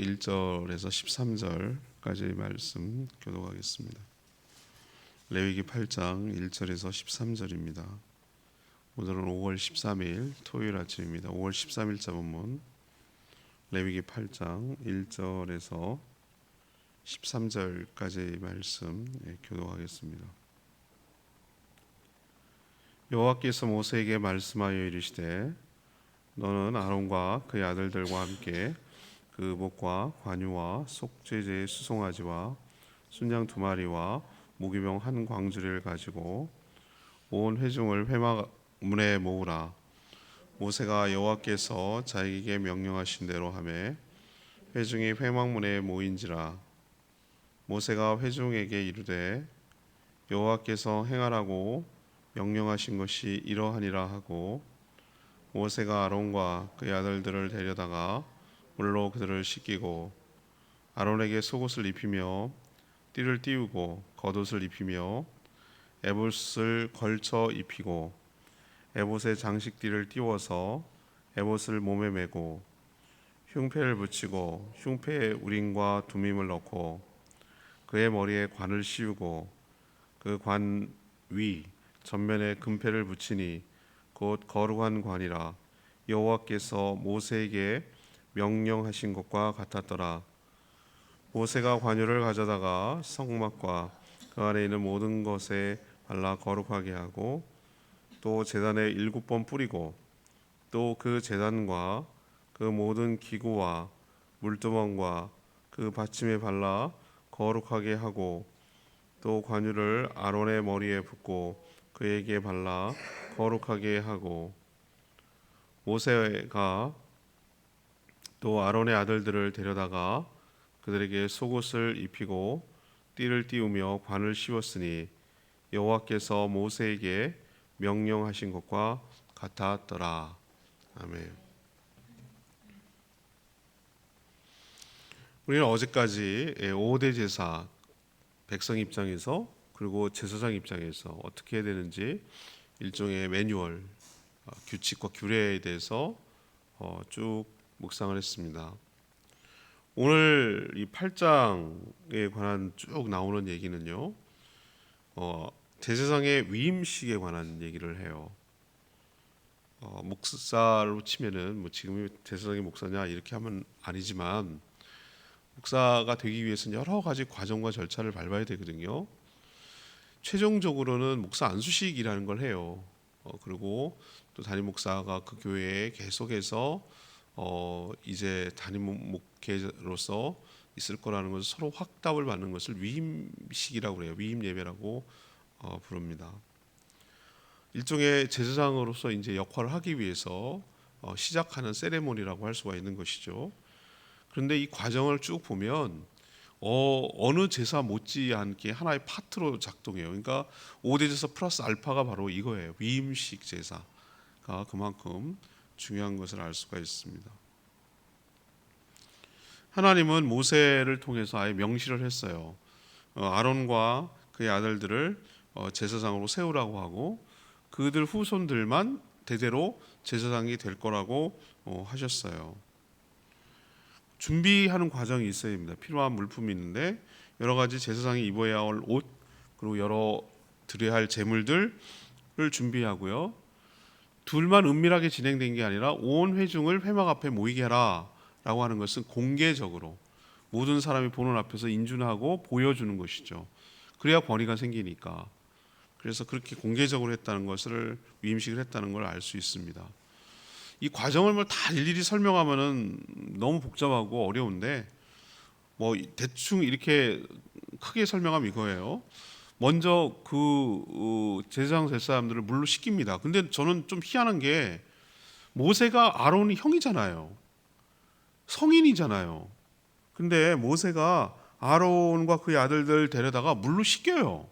1절에서 13절까지의 말씀 교독하겠습니다. 레위기 8장 1절에서 13절입니다. 오늘은 5월 13일 토요일 아침입니다. 5월 13일자 본문 레위기 8장 1절에서 13절까지의 말씀 교독하겠습니다. 여호와께서 모세에게 말씀하여 이르시되 너는 아론과 그의 아들들과 함께 그 목과 관유와 속죄제의 수송아지와 순양 2마리와 무기병 한 광주리를 가지고 온 회중을 회막문에 모으라. 모세가 여호와께서 자기에게 명령하신 대로 하매 회중이 회막문에 모인지라. 모세가 회중에게 이르되 여호와께서 행하라고 명령하신 것이 이러하니라 하고 모세가 아론과 그의 아들들을 데려다가 물로 그들을 씻기고 아론에게 속옷을 입히며 띠를 띠우고 겉옷을 입히며 에봇을 걸쳐 입히고 에봇에 장식띠를 띠워서 에봇을 몸에 메고 흉패를 붙이고 흉패에 우림과 두밈을 넣고 그의 머리에 관을 씌우고 그 관 위 전면에 금패를 붙이니 곧 거룩한 관이라 여호와께서 모세에게 명령하신 것과 같았더라. 모세가 관유를 가져다가 성막과 그 안에 있는 모든 것에 발라 거룩하게 하고 또 제단에 7번 뿌리고 또 그 제단과 그 모든 기구와 물두멍과 그 받침에 발라 거룩하게 하고 또 관유를 아론의 머리에 붓고 그에게 발라 거룩하게 하고 모세가 또 아론의 아들들을 데려다가 그들에게 속옷을 입히고 띠를 띠우며 관을 씌웠으니 여호와께서 모세에게 명령하신 것과 같았더라. 아멘. 우리는 어제까지 5대 제사 백성 입장에서 그리고 제사장 입장에서 어떻게 해야 되는지 일종의 매뉴얼, 규칙과 규례에 대해서 쭉 묵상을 했습니다. 오늘 이 8장에 관한 쭉 나오는 얘기는요, 제사장의 위임식에 관한 얘기를 해요. 목사로 치면은 뭐 지금이 제사장이 목사냐 이렇게 하면 아니지만 목사가 되기 위해서는 여러 가지 과정과 절차를 밟아야 되거든요. 최종적으로는 목사 안수식이라는 걸 해요. 그리고 또 담임 목사가 그 교회에 계속해서 이제 담임 목회로서 있을 거라는 것을 서로 확답을 받는 것을 위임식이라고 그래요. 위임 예배라고 부릅니다. 일종의 제사장으로서 이제 역할을 하기 위해서 시작하는 세레모니라고 할 수가 있는 것이죠. 그런데 이 과정을 쭉 보면 어느 제사 못지않게 하나의 파트로 작동해요. 그러니까 5대 제사 플러스 알파가 바로 이거예요. 위임식 제사가 그만큼 중요한 것을 알 수가 있습니다. 하나님은 모세를 통해서 아예 명시를 했어요. 아론과 그의 아들들을 제사장으로 세우라고 하고 그들 후손들만 대대로 제사장이 될 거라고 하셨어요. 준비하는 과정이 있어야 됩니다. 필요한 물품이 있는데 여러 가지 제사장이 입어야 할 옷 그리고 여러 드려야 할 제물들을 준비하고요. 둘만 은밀하게 진행된 게 아니라 온 회중을 회막 앞에 모이게 하라라고 하는 것은 공개적으로 모든 사람이 보는 앞에서 인준하고 보여주는 것이죠. 그래야 권위가 생기니까. 그래서 그렇게 공개적으로 했다는 것을 위임식을 했다는 걸 알 수 있습니다. 이 과정을 뭐 다 일일이 설명하면은 너무 복잡하고 어려운데 뭐 대충 이렇게 크게 설명하면 이거예요. 먼저 그 제사장 될 사람들을 물로 씻깁니다. 근데 저는 좀 희한한 게 모세가 아론이 형이잖아요. 성인이잖아요. 근데 모세가 아론과 그의 아들들 데려다가 물로 씻겨요.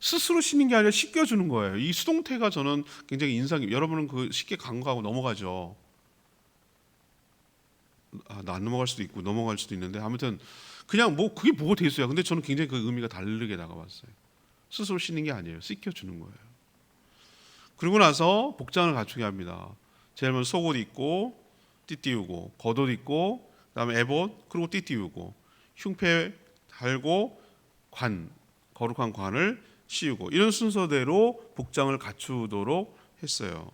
스스로 씻는 게 아니라 씻겨주는 거예요. 이 수동태가 저는 굉장히 인상이, 여러분은 그 쉽게 간과하고 넘어가죠. 나 안 넘어갈 수도 있고 넘어갈 수도 있는데 아무튼 그냥 뭐 그게 뭐가 대수야. 근데 저는 굉장히 그 의미가 다르게 다가왔어요. 스스로 씻는 게 아니에요. 씻겨주는 거예요. 그리고 나서 복장을 갖추게 합니다. 제일 먼저 속옷 입고 띠 띄우고 겉옷 입고 그다음에 에봇, 그리고 띠 띄우고 흉패 달고 거룩한 관을 씌우고 이런 순서대로 복장을 갖추도록 했어요.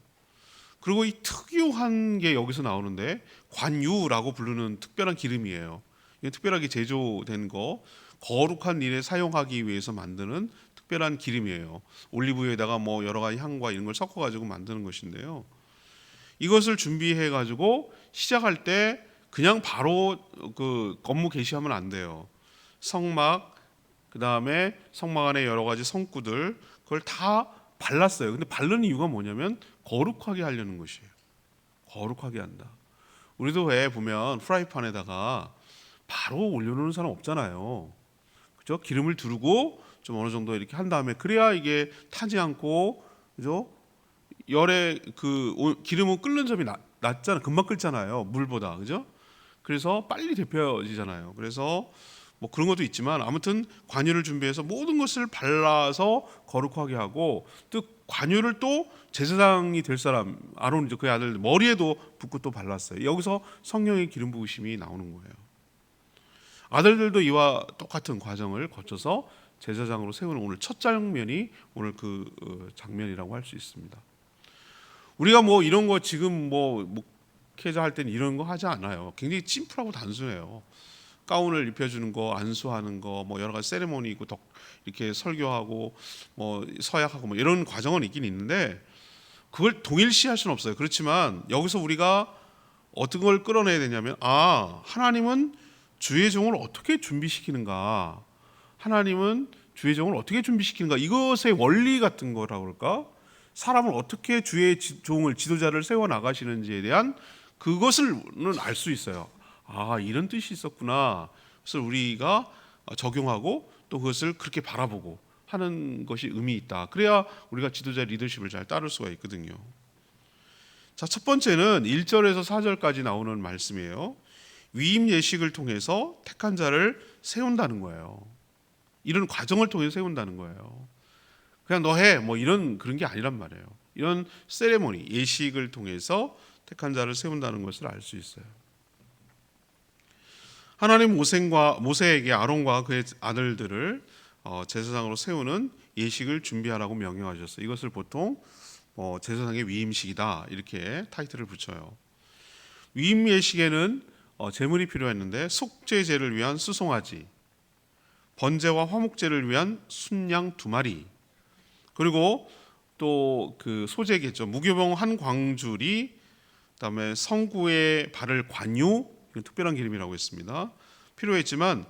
그리고 이 특유한 게 여기서 나오는데 관유라고 부르는 특별한 기름이에요. 이게 특별하게 제조된 거, 거룩한 일에 사용하기 위해서 만드는 특별한 기름이에요. 올리브유에다가 뭐 여러 가지 향과 이런 걸 섞어 가지고 만드는 것인데요. 이것을 준비해 가지고 시작할 때 그냥 바로 그 건무 개시하면 안 돼요. 성막, 그다음에 성막 안에 여러 가지 성구들 그걸 다 발랐어요. 근데 바르는 이유가 뭐냐면 거룩하게 하려는 것이에요. 거룩하게 한다. 우리도 왜 보면 프라이팬에다가 바로 올려놓는 사람 없잖아요. 그죠? 기름을 두르고 좀 어느 정도 이렇게 한 다음에 그래야 이게 타지 않고, 그죠? 열에 그 기름은 끓는 점이 낮잖아. 금방 끓잖아요. 물보다, 그죠? 그래서 빨리 데펴지잖아요. 그래서 뭐 그런 것도 있지만 아무튼 관유를 준비해서 모든 것을 발라서 거룩하게 하고 또 관유를 또 제사장이 될 사람 아론이죠. 그의 아들 머리에도 붓고 또 발랐어요. 여기서 성령의 기름 부으심이 나오는 거예요. 아들들도 이와 똑같은 과정을 거쳐서 제사장으로 세우는 오늘 첫 장면이 오늘 그 장면이라고 할 수 있습니다. 우리가 뭐 이런 거 지금 뭐 목회자 할 때는 이런 거 하지 않아요. 굉장히 심플하고 단순해요. 가운을 입혀주는 거, 안수하는 거, 뭐 여러 가지 세레모니 있고 이렇게 설교하고 뭐 서약하고 뭐 이런 과정은 있긴 있는데 그걸 동일시할 수는 없어요. 그렇지만 여기서 우리가 어떤 걸 끌어내야 되냐면 하나님은 주의 종을 어떻게 준비시키는가, 하나님은 주의 종을 어떻게 준비시키는가, 이것의 원리 같은 거라고 그럴까, 사람을 어떻게 주의 종을 지도자를 세워 나가시는지에 대한 그것을 알 수 있어요. 이런 뜻이 있었구나. 그래서 우리가 적용하고 또 그것을 그렇게 바라보고 하는 것이 의미 있다. 그래야 우리가 지도자 리더십을 잘 따를 수가 있거든요. 자, 첫 번째는 1절에서 4절까지 나오는 말씀이에요. 위임 예식을 통해서 택한 자를 세운다는 거예요. 이런 과정을 통해서 세운다는 거예요. 그냥 너 해 뭐 이런 그런 게 아니란 말이에요. 이런 세레모니 예식을 통해서 택한 자를 세운다는 것을 알 수 있어요. 하나님 모세에게 아론과 그의 아들들을 제사장으로 세우는 예식을 준비하라고 명령하셨어요. 이것을 보통 제사장의 위임식이다 이렇게 타이틀을 붙여요. 위임 예식에는 제물이 필요했는데 속죄제를 위한 수송아지, 번제와 화목제를 위한 순양 2마리, 그리고 또 그 소재겠죠. 무교병 한 광줄이, 그다음에 성구에 바를 관유, 특별한 기름이라고 했습니다. 필요했지만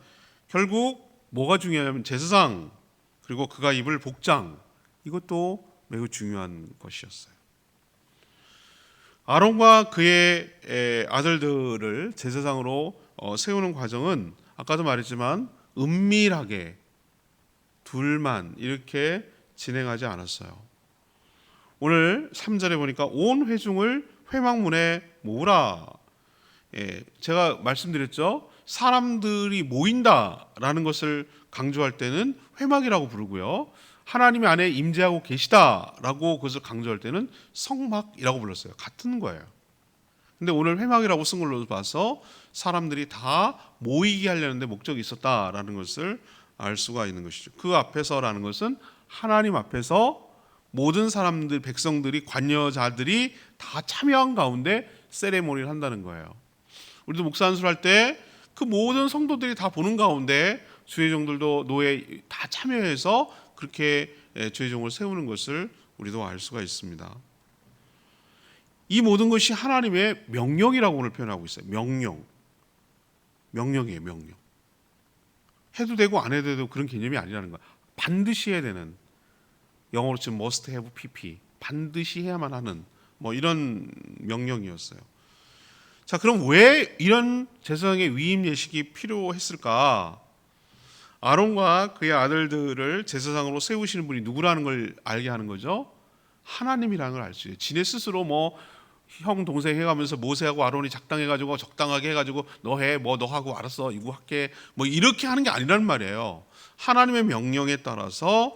결국 뭐가 중요하냐면 제사장 그리고 그가 입을 복장, 이것도 매우 중요한 것이었어요. 아론과 그의 아들들을 제사장으로 세우는 과정은 아까도 말했지만 은밀하게 둘만 이렇게 진행하지 않았어요. 오늘 3절에 보니까 온 회중을 회막문에 모으라. 제가 말씀드렸죠. 사람들이 모인다라는 것을 강조할 때는 회막이라고 부르고요. 하나님의 안에 임재하고 계시다라고 그것을 강조할 때는 성막이라고 불렀어요. 같은 거예요. 근데 오늘 회막이라고 쓴 걸로 봐서 사람들이 다 모이게 하려는데 목적이 있었다라는 것을 알 수가 있는 것이죠. 그 앞에서라는 것은 하나님 앞에서 모든 사람들, 백성들이, 관여자들이 다 참여한 가운데 세레모니를 한다는 거예요. 우리도 목사 안수할 때 그 모든 성도들이 다 보는 가운데 주의 종들도 노예 다 참여해서 그렇게 주의 종을 세우는 것을 우리도 알 수가 있습니다. 이 모든 것이 하나님의 명령이라고 오늘 표현하고 있어요. 명령이에요. 명령. 해도 되고 안 해도 되고 그런 개념이 아니라는 거야. 반드시 해야 되는, 영어로 치면 must have pp, 반드시 해야만 하는 뭐 이런 명령이었어요. 자, 그럼 왜 이런 제사장의 위임 예식이 필요했을까? 아론과 그의 아들들을 제사장으로 세우시는 분이 누구라는 걸 알게 하는 거죠. 하나님이라는 걸 알 수 있어요. 지네 스스로 뭐 형 동생 해가면서 모세하고 아론이 작당해가지고 적당하게 해가지고 너 해, 뭐 너 하고 알았어 이거 할게 뭐 이렇게 하는 게 아니란 말이에요. 하나님의 명령에 따라서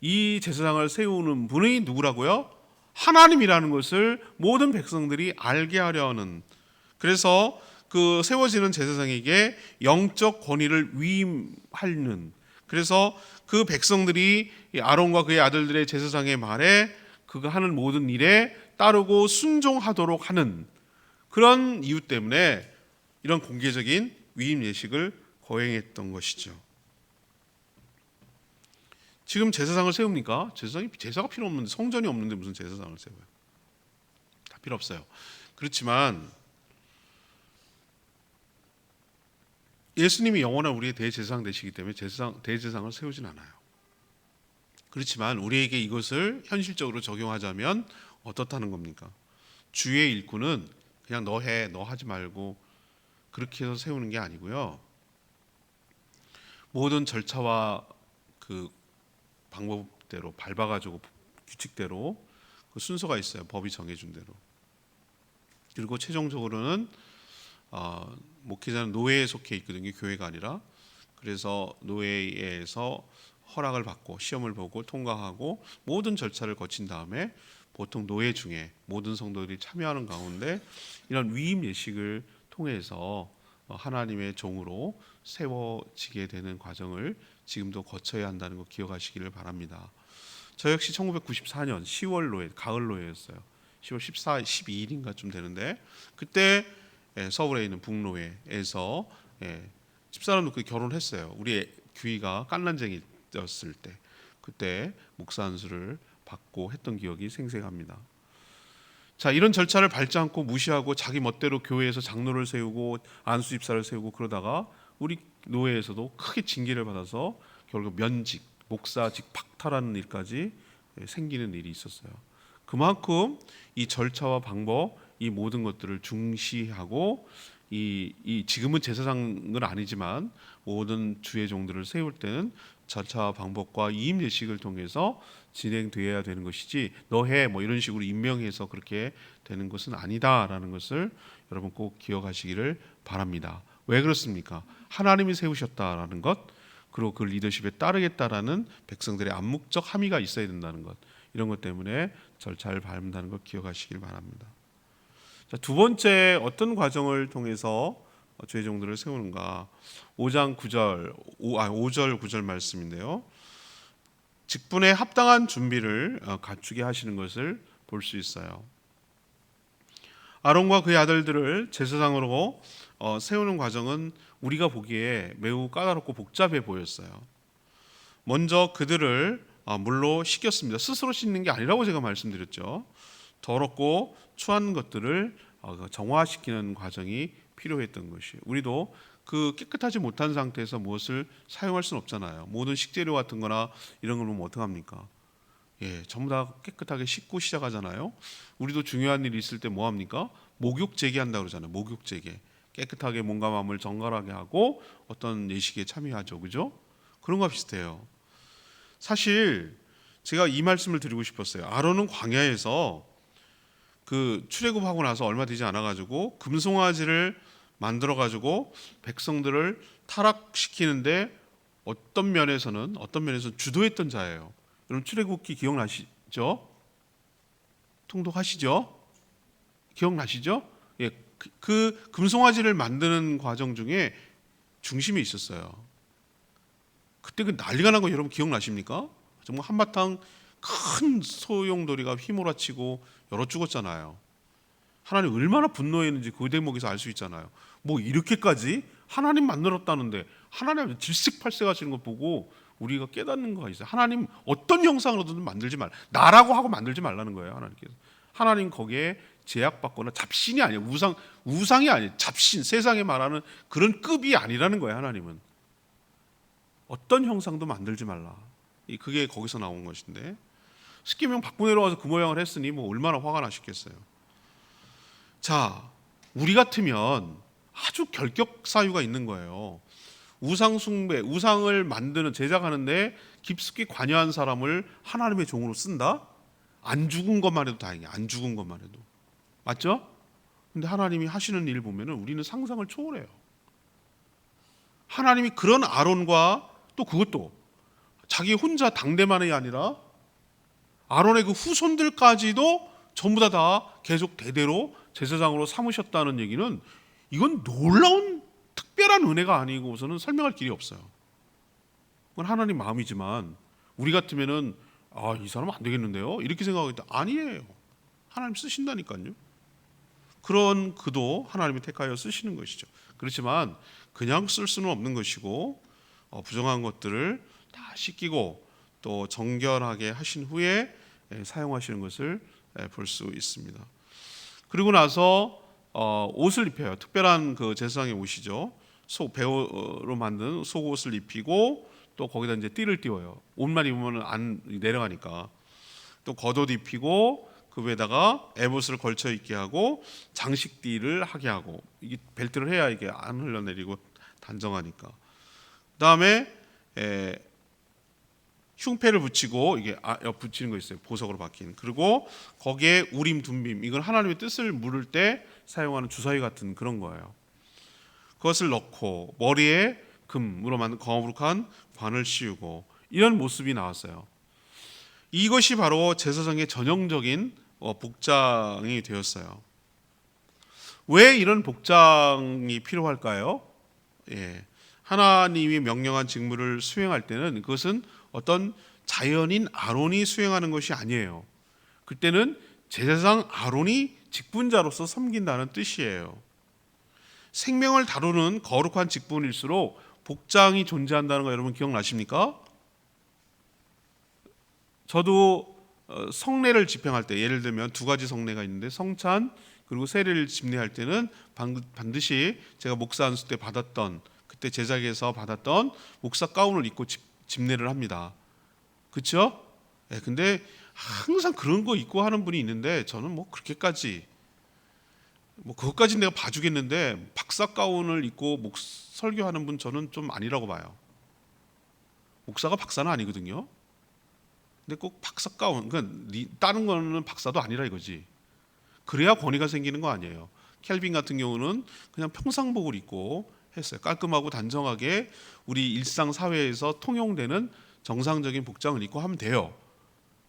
이 제사장을 세우는 분이 누구라고요? 하나님이라는 것을 모든 백성들이 알게 하려는, 그래서 그 세워지는 제사장에게 영적 권위를 위임하는, 그래서 그 백성들이 아론과 그의 아들들의 제사장의 말에 그가 하는 모든 일에 따르고 순종하도록 하는 그런 이유 때문에 이런 공개적인 위임 예식을 거행했던 것이죠. 지금 제사장을 세웁니까? 제사가 필요 없는데, 성전이 없는데 무슨 제사장을 세워요? 다 필요 없어요. 그렇지만 예수님이 영원한 우리의 대제사장 되시기 때문에 대제사장을 세우진 않아요. 그렇지만 우리에게 이것을 현실적으로 적용하자면 어떻다는 겁니까? 주의 일꾼은 그냥 너 해, 너 하지 말고 그렇게 해서 세우는 게 아니고요. 모든 절차와 그 방법대로 밟아가지고 규칙대로 그 순서가 있어요. 법이 정해준 대로. 그리고 최종적으로는 목회자는 노회에 속해 있거든요. 교회가 아니라. 그래서 노회에서 허락을 받고 시험을 보고 통과하고 모든 절차를 거친 다음에 보통 노회 중에 모든 성도들이 참여하는 가운데 이런 위임 예식을 통해서 하나님의 종으로 세워지게 되는 과정을 지금도 거쳐야 한다는 거 기억하시기를 바랍니다. 저 역시 1994년 10월 노회, 가을 노회였어요. 10월 14, 12일인가 좀 되는데 그때 서울에 있는 북노회에서 집사람도 그 결혼했어요. 우리 규희가 깐난쟁이였을 때 그때 목사 안수를 받고 했던 기억이 생생합니다. 자, 이런 절차를 밟지 않고 무시하고 자기 멋대로 교회에서 장로를 세우고 안수 집사를 세우고 그러다가 우리 노회에서도 크게 징계를 받아서 결국 면직, 목사직 박탈하는 일까지 생기는 일이 있었어요. 그만큼 이 절차와 방법, 이 모든 것들을 중시하고 이 지금은 제사장은 아니지만 모든 주의 종들을 세울 때는 절차와 방법과 위임 예식을 통해서 진행되어야 되는 것이지 너해 뭐 이런 식으로 임명해서 그렇게 되는 것은 아니다라는 것을 여러분 꼭 기억하시기를 바랍니다. 왜 그렇습니까? 하나님이 세우셨다라는 것, 그리고 그 리더십에 따르겠다라는 백성들의 암묵적 함의가 있어야 된다는 것, 이런 것 때문에 절차를 밟는다는 것 기억하시길 바랍니다. 자, 두 번째 어떤 과정을 통해서 주의 종들을 세우는가? 5절 9절 말씀인데요. 직분에 합당한 준비를 갖추게 하시는 것을 볼 수 있어요. 아론과 그의 아들들을 제사장으로 세우는 과정은 우리가 보기에 매우 까다롭고 복잡해 보였어요. 먼저 그들을 물로 씻겼습니다. 스스로 씻는 게 아니라고 제가 말씀드렸죠. 더럽고 추한 것들을 정화시키는 과정이 필요했던 것이에요. 우리도 그 깨끗하지 못한 상태에서 무엇을 사용할 수는 없잖아요. 모든 식재료 같은 거나 이런 걸 보면 어떡합니까? 전부 다 깨끗하게 씻고 시작하잖아요. 우리도 중요한 일이 있을 때 뭐 합니까? 목욕 제기한다고 그러잖아요. 목욕 제기. 깨끗하게 몸과 마음을 정갈하게 하고 어떤 예식에 참여하죠. 그죠? 그런 거와 비슷해요. 사실 제가 이 말씀을 드리고 싶었어요. 아론은 광야에서 그 출애굽하고 나서 얼마 되지 않아 가지고 금송아지를 만들어 가지고 백성들을 타락시키는데 어떤 면에서는 주도했던 자예요. 여러분 출애굽기 기억나시죠? 통독하시죠? 기억나시죠? 그 금송아지를 만드는 과정 중에 중심에 있었어요. 그때 그 난리가 난 거 여러분 기억나십니까? 정말 한바탕 큰 소용돌이가 휘몰아치고 여러 죽었잖아요. 하나님 얼마나 분노했는지 그 대목에서 알 수 있잖아요. 뭐 이렇게까지 하나님 만들었다는데 하나님 질색팔색하시는 것 보고 우리가 깨닫는 거가 있어요. 하나님 어떤 형상으로든 만들지 말, 나라고 하고 만들지 말라는 거예요. 하나님께서. 하나님 거기에 제약받거나 잡신이 아니에요. 우상이 아니에요. 잡신, 세상에 말하는 그런 급이 아니라는 거예요. 하나님은 어떤 형상도 만들지 말라. 그게 거기서 나온 것인데 십계명 받고 내려와서 그 모양을 했으니 뭐 얼마나 화가 나셨겠어요. 자, 우리 같으면 아주 결격 사유가 있는 거예요. 우상 숭배, 우상을 만드는 제작하는데 깊숙이 관여한 사람을 하나님의 종으로 쓴다? 안 죽은 것만 해도 다행이야. 안 죽은 것만 해도. 맞죠? 근데 하나님이 하시는 일 보면은 우리는 상상을 초월해요. 하나님이 그런 아론과 또 그것도 자기 혼자 당대만이 아니라 아론의 그 후손들까지도 전부 다 계속 대대로 제사장으로 삼으셨다는 얘기는 이건 놀라운 특별한 은혜가 아니고서는 설명할 길이 없어요. 그건 하나님 마음이지만 우리 같으면은 이 사람은 안 되겠는데요? 이렇게 생각하겠다. 아니에요. 하나님 쓰신다니까요. 그런 그도 하나님이 택하여 쓰시는 것이죠. 그렇지만 그냥 쓸 수는 없는 것이고 부정한 것들을 다 씻기고 또 정결하게 하신 후에 사용하시는 것을 볼 수 있습니다. 그리고 나서 옷을 입혀요. 특별한 그 제사장의 옷이죠. 배우로 만든 속옷을 입히고 또 거기다 이제 띠를 띄워요. 옷만 입으면 안 내려가니까. 또 겉옷 입히고 그 위에다가 에봇을 걸쳐 입게 하고 장식띠를 하게 하고, 이게 벨트를 해야 이게 안 흘러내리고 단정하니까. 그다음에 흉패를 붙이고, 이게 붙이는 거 있어요. 보석으로 박힌. 그리고 거기에 우림 둠빔, 이건 하나님의 뜻을 물을 때 사용하는 주사위 같은 그런 거예요. 그것을 넣고 머리에 금으로 만든 거룩한 관을 씌우고, 이런 모습이 나왔어요. 이것이 바로 제사장의 전형적인 복장이 되었어요. 왜 이런 복장이 필요할까요? 하나님이 명령한 직무를 수행할 때는 그것은 어떤 자연인 아론이 수행하는 것이 아니에요. 그때는 제사장 아론이 직분자로서 섬긴다는 뜻이에요. 생명을 다루는 거룩한 직분일수록 복장이 존재한다는 거 여러분 기억나십니까? 저도 성례를 집행할 때, 예를 들면 두 가지 성례가 있는데 성찬 그리고 세례를 집례할 때는 반드시 제가 목사 안수 때 받았던, 그때 제자기에서 받았던 목사 가운을 입고 집례를 합니다. 그렇죠? 근데 항상 그런 거 입고 하는 분이 있는데 저는 뭐 그렇게까지 그것까지 내가 봐주겠는데 박사 가운을 입고 설교하는 분 저는 좀 아니라고 봐요. 목사가 박사는 아니거든요. 근데 꼭 박사 가운, 그러니까 다른 거는 박사도 아니라 이거지. 그래야 권위가 생기는 거 아니에요. 켈빈 같은 경우는 그냥 평상복을 입고 했어요. 깔끔하고 단정하게 우리 일상 사회에서 통용되는 정상적인 복장을 입고 하면 돼요.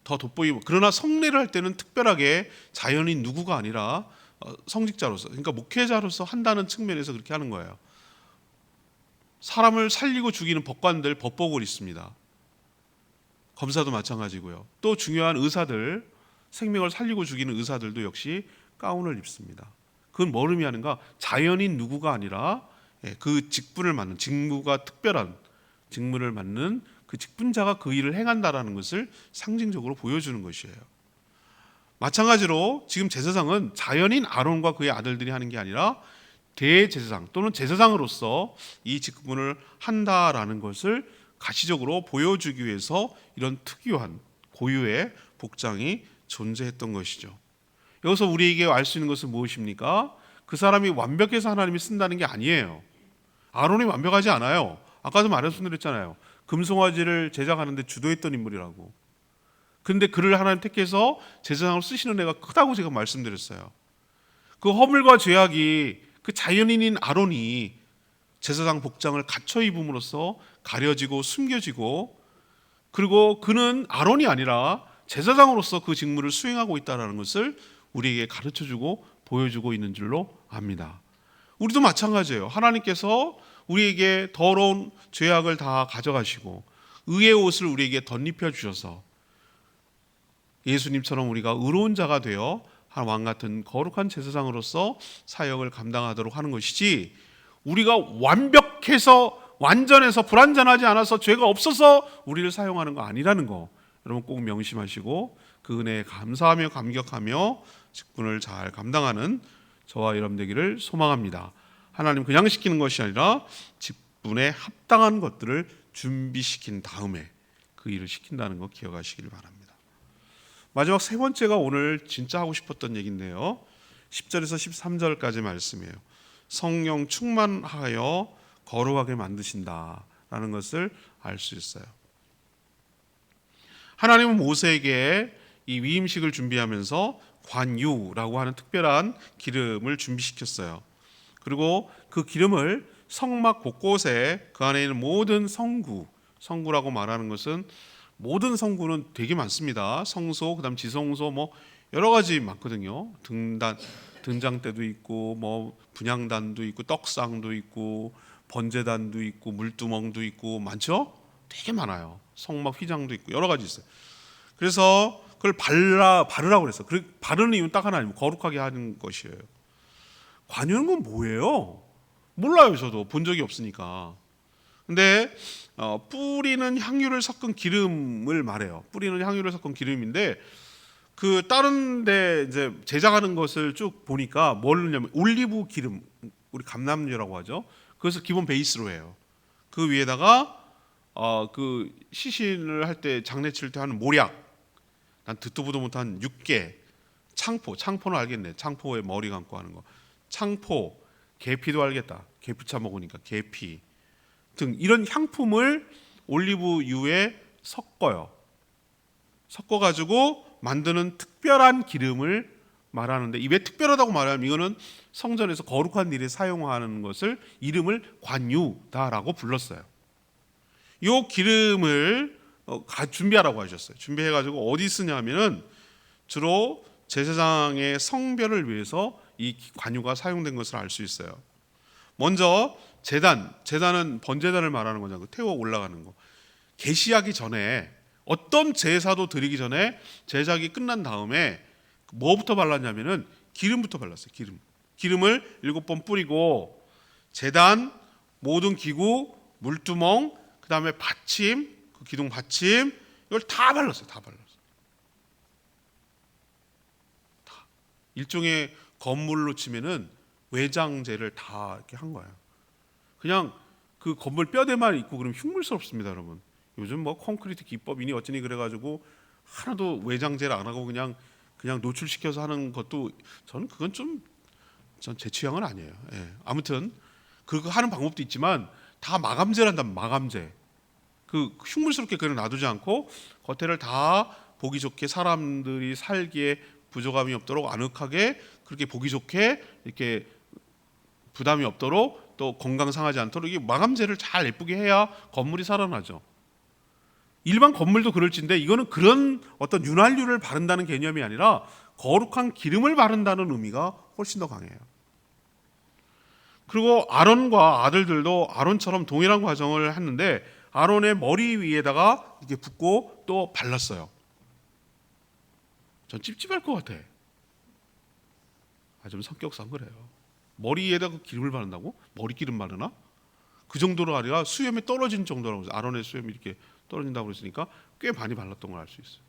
더 돋보이고. 그러나 성례를 할 때는 특별하게 자연인 누구가 아니라 성직자로서, 그러니까 목회자로서 한다는 측면에서 그렇게 하는 거예요. 사람을 살리고 죽이는 법관들 법복을 입습니다. 검사도 마찬가지고요. 또 중요한 의사들, 생명을 살리고 죽이는 의사들도 역시 가운을 입습니다. 그건 뭘 의미하는가? 자연인 누구가 아니라 그 직분을 맡는, 직무가 특별한 직무를 맡는 그 직분자가 그 일을 행한다라는 것을 상징적으로 보여주는 것이에요. 마찬가지로 지금 제사장은 자연인 아론과 그의 아들들이 하는 게 아니라 대제사장 또는 제사장으로서 이 직분을 한다라는 것을 가시적으로 보여주기 위해서 이런 특유한 고유의 복장이 존재했던 것이죠. 여기서 우리에게 알 수 있는 것은 무엇입니까? 그 사람이 완벽해서 하나님이 쓴다는 게 아니에요. 아론이 완벽하지 않아요. 아까도 말씀드렸잖아요. 금송아지를 제작하는데 주도했던 인물이라고. 근데 그를 하나님 택해서 제사장으로 쓰시는 애가 크다고 제가 말씀드렸어요. 그 허물과 죄악이 그 자연인인 아론이 제사장 복장을 갖춰 입음으로써 가려지고 숨겨지고, 그리고 그는 아론이 아니라 제사장으로서 그 직무를 수행하고 있다는 것을 우리에게 가르쳐주고 보여주고 있는 줄로 압니다. 우리도 마찬가지예요. 하나님께서 우리에게 더러운 죄악을 다 가져가시고 의의 옷을 우리에게 덧입혀 주셔서 예수님처럼 우리가 의로운 자가 되어 한 왕 같은 거룩한 제사장으로서 사역을 감당하도록 하는 것이지, 우리가 완벽해서 완전해서 불완전하지 않아서 죄가 없어서 우리를 사용하는 거 아니라는 거 여러분 꼭 명심하시고 그 은혜에 감사하며 감격하며 직분을 잘 감당하는 저와 여러분 되기를 소망합니다. 하나님 그냥 시키는 것이 아니라 직분에 합당한 것들을 준비시킨 다음에 그 일을 시킨다는 거 기억하시길 바랍니다. 마지막 세 번째가 오늘 진짜 하고 싶었던 얘기인데요. 10절에서 13절까지 말씀이에요. 성령 충만하여 거룩하게 만드신다라는 것을 알 수 있어요. 하나님은 모세에게 이 위임식을 준비하면서 관유라고 하는 특별한 기름을 준비시켰어요. 그리고 그 기름을 성막 곳곳에 그 안에 있는 모든 성구라고 말하는 것은 모든 성구는 되게 많습니다. 성소, 그다음 지성소, 뭐 여러 가지 많거든요. 등단, 등장대도 있고 뭐 분향단도 있고 떡상도 있고 번제단도 있고 물두멍도 있고 많죠? 되게 많아요. 성막 휘장도 있고 여러 가지 있어요. 그래서 그걸 바르라고 그랬어. 그 바르는 이유는 딱 하나입니다. 거룩하게 하는 것이에요. 관유는 건 뭐예요? 몰라요. 저도 본 적이 없으니까. 근데 뿌리는 향유를 섞은 기름을 말해요. 뿌리는 향유를 섞은 기름인데 그 다른 데 이제 제작하는 것을 쭉 보니까 뭘 넣냐면 올리브 기름, 우리 감람유라고 하죠. 그것을 기본 베이스로 해요. 그 위에다가 그 시신을 할 때 장례칠 때 하는 모략, 난 듣도 보도 못한 육개, 창포는 알겠네. 창포에 머리 감고 하는 거. 창포, 계피도 알겠다. 계피차 먹으니까 계피 등 이런 향품을 올리브유에 섞어요. 섞어가지고 만드는 특별한 기름을 말하는데, 이 왜 특별하다고 말하면 이거는 성전에서 거룩한 일에 사용하는 것을 이름을 관유다라고 불렀어요. 이 기름을 준비하라고 하셨어요. 준비해가지고 어디 쓰냐면은 주로 제사장의 성별을 위해서 이 관유가 사용된 것을 알 수 있어요. 먼저 제단은 번제단을 말하는 거잖아요. 태워 올라가는 거. 계시하기 전에 어떤 제사도 드리기 전에 제사기 끝난 다음에 뭐부터 발랐냐면은 기름부터 발랐어요. 기름을 7번 뿌리고 제단, 모든 기구, 물두멍, 그 다음에 받침, 그 기둥 받침 이걸 다 발랐어요. 다. 일종의 건물로 치면은 외장재를 다 이렇게 한 거예요. 그냥 그 건물 뼈대만 있고 그러면 흉물스럽습니다, 여러분. 요즘 뭐 콘크리트 기법이니 어쩌니 그래가지고 하나도 외장재를 안 하고 그냥 노출시켜서 하는 것도 저는 그건 전 제 취향은 아니에요. 예. 아무튼 그거 하는 방법도 있지만 다 마감재란다. 마감재. 그 흉물스럽게 그냥 놔두지 않고 겉에를 다 보기 좋게 사람들이 살기에 부족함이 없도록 아늑하게 그렇게 보기 좋게 이렇게 부담이 없도록 또 건강 상하지 않도록 이게 마감재를 잘 예쁘게 해야 건물이 살아나죠. 일반 건물도 그럴진데 이거는 그런 어떤 윤활유를 바른다는 개념이 아니라 거룩한 기름을 바른다는 의미가 훨씬 더 강해요. 그리고 아론과 아들들도 아론처럼 동일한 과정을 했는데 아론의 머리 위에다가 이렇게 붓고 또 발랐어요. 전 찝찝할 것 같아. 좀 성격상 그래요. 머리에다가 기름을 바른다고? 머리 기름 바르나? 그 정도로 아니라 수염이 떨어진 정도라고 해서 아론의 수염이 이렇게 떨어진다고 그랬으니까 꽤 많이 발랐던 걸 알 수 있어요.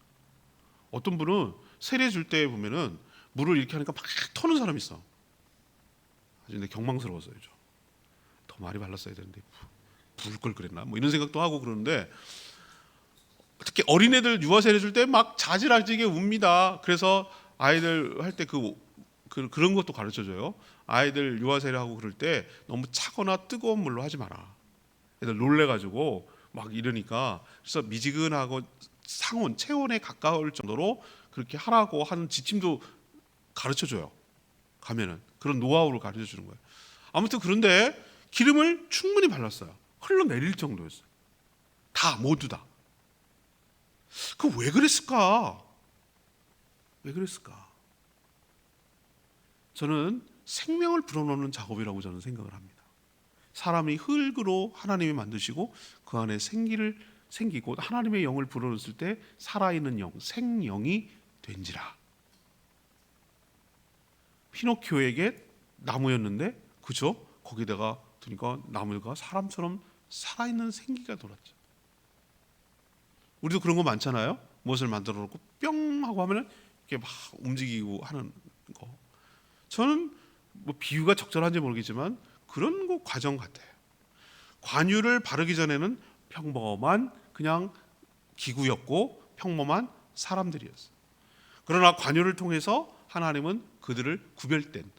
어떤 분은 세례 줄 때 보면은 물을 이렇게 하니까 막 터는 사람이 있어. 근데 경망스러웠어요. 더 많이 발랐어야 되는데 부을 걸 그랬나? 뭐 이런 생각도 하고 그러는데 특히 어린애들 유아 세례 줄 때 막 자지러지게 웁니다. 그래서 아이들 할 때 그런 것도 가르쳐줘요. 아이들 유아 세례하고 그럴 때 너무 차거나 뜨거운 물로 하지 마라. 애들 놀래가지고 막 이러니까 그래서 미지근하고 상온, 체온에 가까울 정도로 그렇게 하라고 하는 지침도 가르쳐줘요. 가면은 그런 노하우를 가르쳐주는 거예요. 아무튼 그런데 기름을 충분히 발랐어요. 흘러내릴 정도였어요. 다 모두 다. 그 왜 그랬을까? 왜 그랬을까? 저는 생명을 불어넣는 작업이라고 저는 생각을 합니다. 사람이 흙으로 하나님이 만드시고 그 안에 생기고 하나님의 영을 불어넣었을 때 살아있는 영, 생영이 된지라. 피노키오에게 나무였는데 그죠? 거기다가 두니까 나무가 사람처럼 살아있는 생기가 돌았죠. 우리도 그런 거 많잖아요. 무엇을 만들어 놓고 뿅 하고 하면은 이렇게 막 움직이고 하는 거. 저는 뭐 비유가 적절한지 모르겠지만 그런 거 과정 같아요. 관유를 바르기 전에는 평범한 그냥 기구였고 평범한 사람들이었어요. 그러나 관유를 통해서 하나님은 그들을 구별된,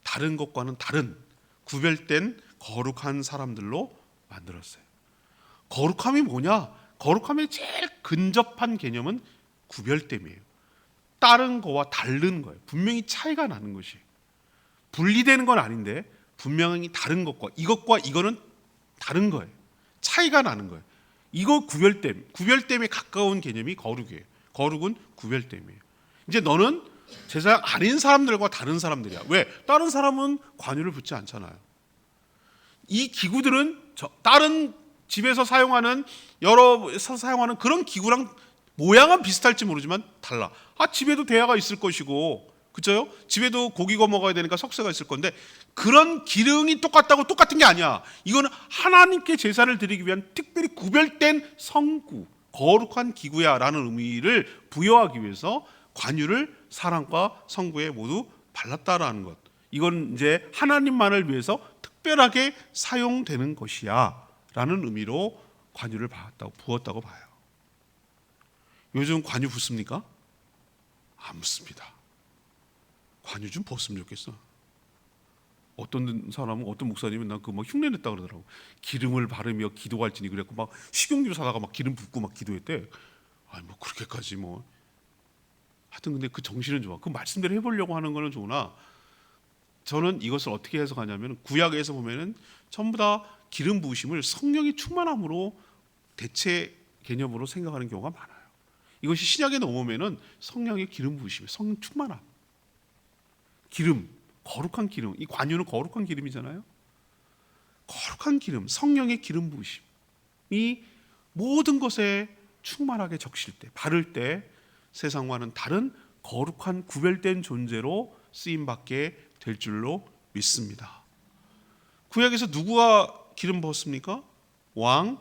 다른 것과는 다른 구별된 거룩한 사람들로 만들었어요. 거룩함이 뭐냐? 거룩함의 제일 근접한 개념은 구별됨이에요. 다른 거와 다른 거예요. 분명히 차이가 나는 것이. 분리되는 건 아닌데 분명히 다른 것과 이것과 이거는 다른 거예요. 차이가 나는 거예요. 이거 구별됨에 가까운 개념이 거룩이에요. 거룩은 구별됨이에요. 이제 너는 제사장 아닌 사람들과 다른 사람들이야. 왜? 다른 사람은 관유를 붙지 않잖아요. 이 기구들은 다른 집에서 사용하는 사용하는 그런 기구랑 모양은 비슷할지 모르지만 달라. 집에도 대야가 있을 것이고, 그죠? 집에도 고기 구워 먹어야 되니까 석쇠가 있을 건데 그런 기능이 똑같다고 똑같은 게 아니야. 이거는 하나님께 제사를 드리기 위한 특별히 구별된 성구, 거룩한 기구야라는 의미를 부여하기 위해서 관유를 사람과 성구에 모두 발랐다라는 것. 이건 이제 하나님만을 위해서 특별하게 사용되는 것이야라는 의미로 관유를 부었다고 봐요. 요즘 관유 붓습니까? 안 붓습니다. 관유 좀 벗으면 좋겠어. 어떤 사람은, 어떤 목사님은 난 그 막 흉내 냈다 그러더라고. 기름을 바르며 기도할지니 그랬고 막 식용유 사다가 막 기름 붓고 막 기도했대. 아니 뭐 그렇게까지 뭐. 하여튼 근데 그 정신은 좋아. 그 말씀대로 해보려고 하는 거는 좋으나 저는 이것을 어떻게 해석하냐면 구약에서 보면은 전부 다 기름 부으심을 성령의 충만함으로 대체 개념으로 생각하는 경우가 많아요. 이것이 신약에 넘어오면은 성령의 기름 부으심, 성령 충만함. 기름, 거룩한 기름. 이 관유는 거룩한 기름이잖아요. 거룩한 기름, 성령의 기름 부으심이 모든 것에 충만하게 적실 때, 바를 때 세상과는 다른 거룩한 구별된 존재로 쓰임 받게 될 줄로 믿습니다. 구약에서 누구가 기름 부었습니까? 왕,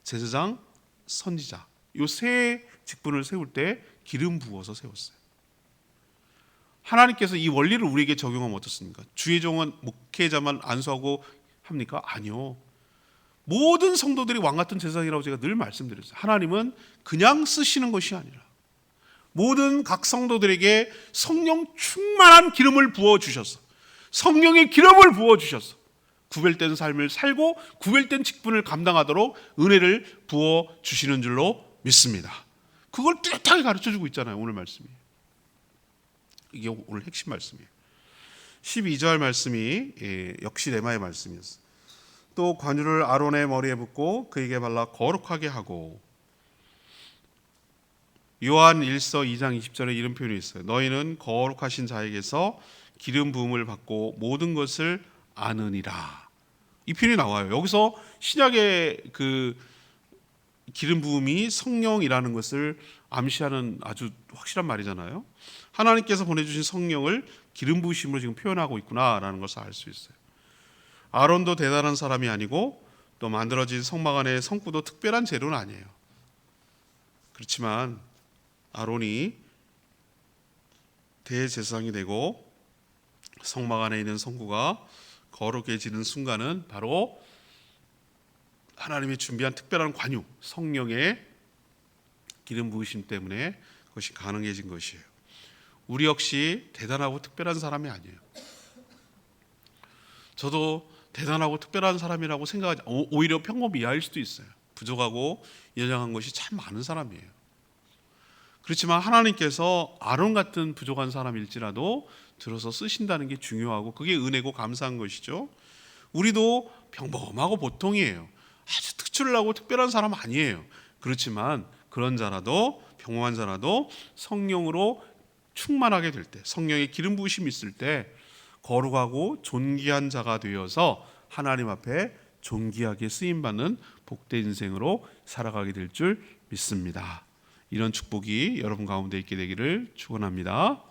제사장, 선지자. 이 세 직분을 세울 때 기름 부어서 세웠어요. 하나님께서 이 원리를 우리에게 적용하면 어떻습니까? 주의 종은 목회자만 안수하고 합니까? 아니요. 모든 성도들이 왕 같은 제사장이라고 제가 늘 말씀드렸어요. 하나님은 그냥 쓰시는 것이 아니라 모든 각 성도들에게 성령 충만한 기름을 부어주셨어. 성령의 기름을 부어주셨어. 구별된 삶을 살고 구별된 직분을 감당하도록 은혜를 부어주시는 줄로 믿습니다. 그걸 뚜렷하게 가르쳐주고 있잖아요. 오늘 말씀이. 이게 오늘 핵심 말씀이에요. 12절 말씀이 역시 레마의 말씀이었어요. 또 관유를 아론의 머리에 붓고 그에게 발라 거룩하게 하고. 요한 1서 2장 20절에 이런 표현이 있어요. 너희는 거룩하신 자에게서 기름 부음을 받고 모든 것을 아느니라. 이 표현이 나와요. 여기서 신약의 그 기름 부음이 성령이라는 것을 암시하는 아주 확실한 말이잖아요. 하나님께서 보내주신 성령을 기름 부으심으로 지금 표현하고 있구나라는 것을 알 수 있어요. 아론도 대단한 사람이 아니고 또 만들어진 성막 안의 성구도 특별한 재료는 아니에요. 그렇지만 아론이 대제사장이 되고 성막 안에 있는 성구가 거룩해지는 순간은 바로 하나님이 준비한 특별한 관유, 성령의 기름 부으심 때문에 그것이 가능해진 것이에요. 우리 역시 대단하고 특별한 사람이 아니에요. 저도 대단하고 특별한 사람이라고 생각하지, 오히려 평범 이하일 수도 있어요. 부족하고 연약한 것이 참 많은 사람이에요. 그렇지만 하나님께서 아론 같은 부족한 사람일지라도 들어서 쓰신다는 게 중요하고 그게 은혜고 감사한 것이죠. 우리도 평범하고 보통이에요. 아주 특출나고 특별한 사람 아니에요. 그렇지만 그런 자라도, 평범한 자라도 성령으로 충만하게 될 때, 성령의 기름 부으심이 있을 때 거룩하고 존귀한 자가 되어서 하나님 앞에 존귀하게 쓰임받는 복된 인생으로 살아가게 될 줄 믿습니다. 이런 축복이 여러분 가운데 있게 되기를 축원합니다.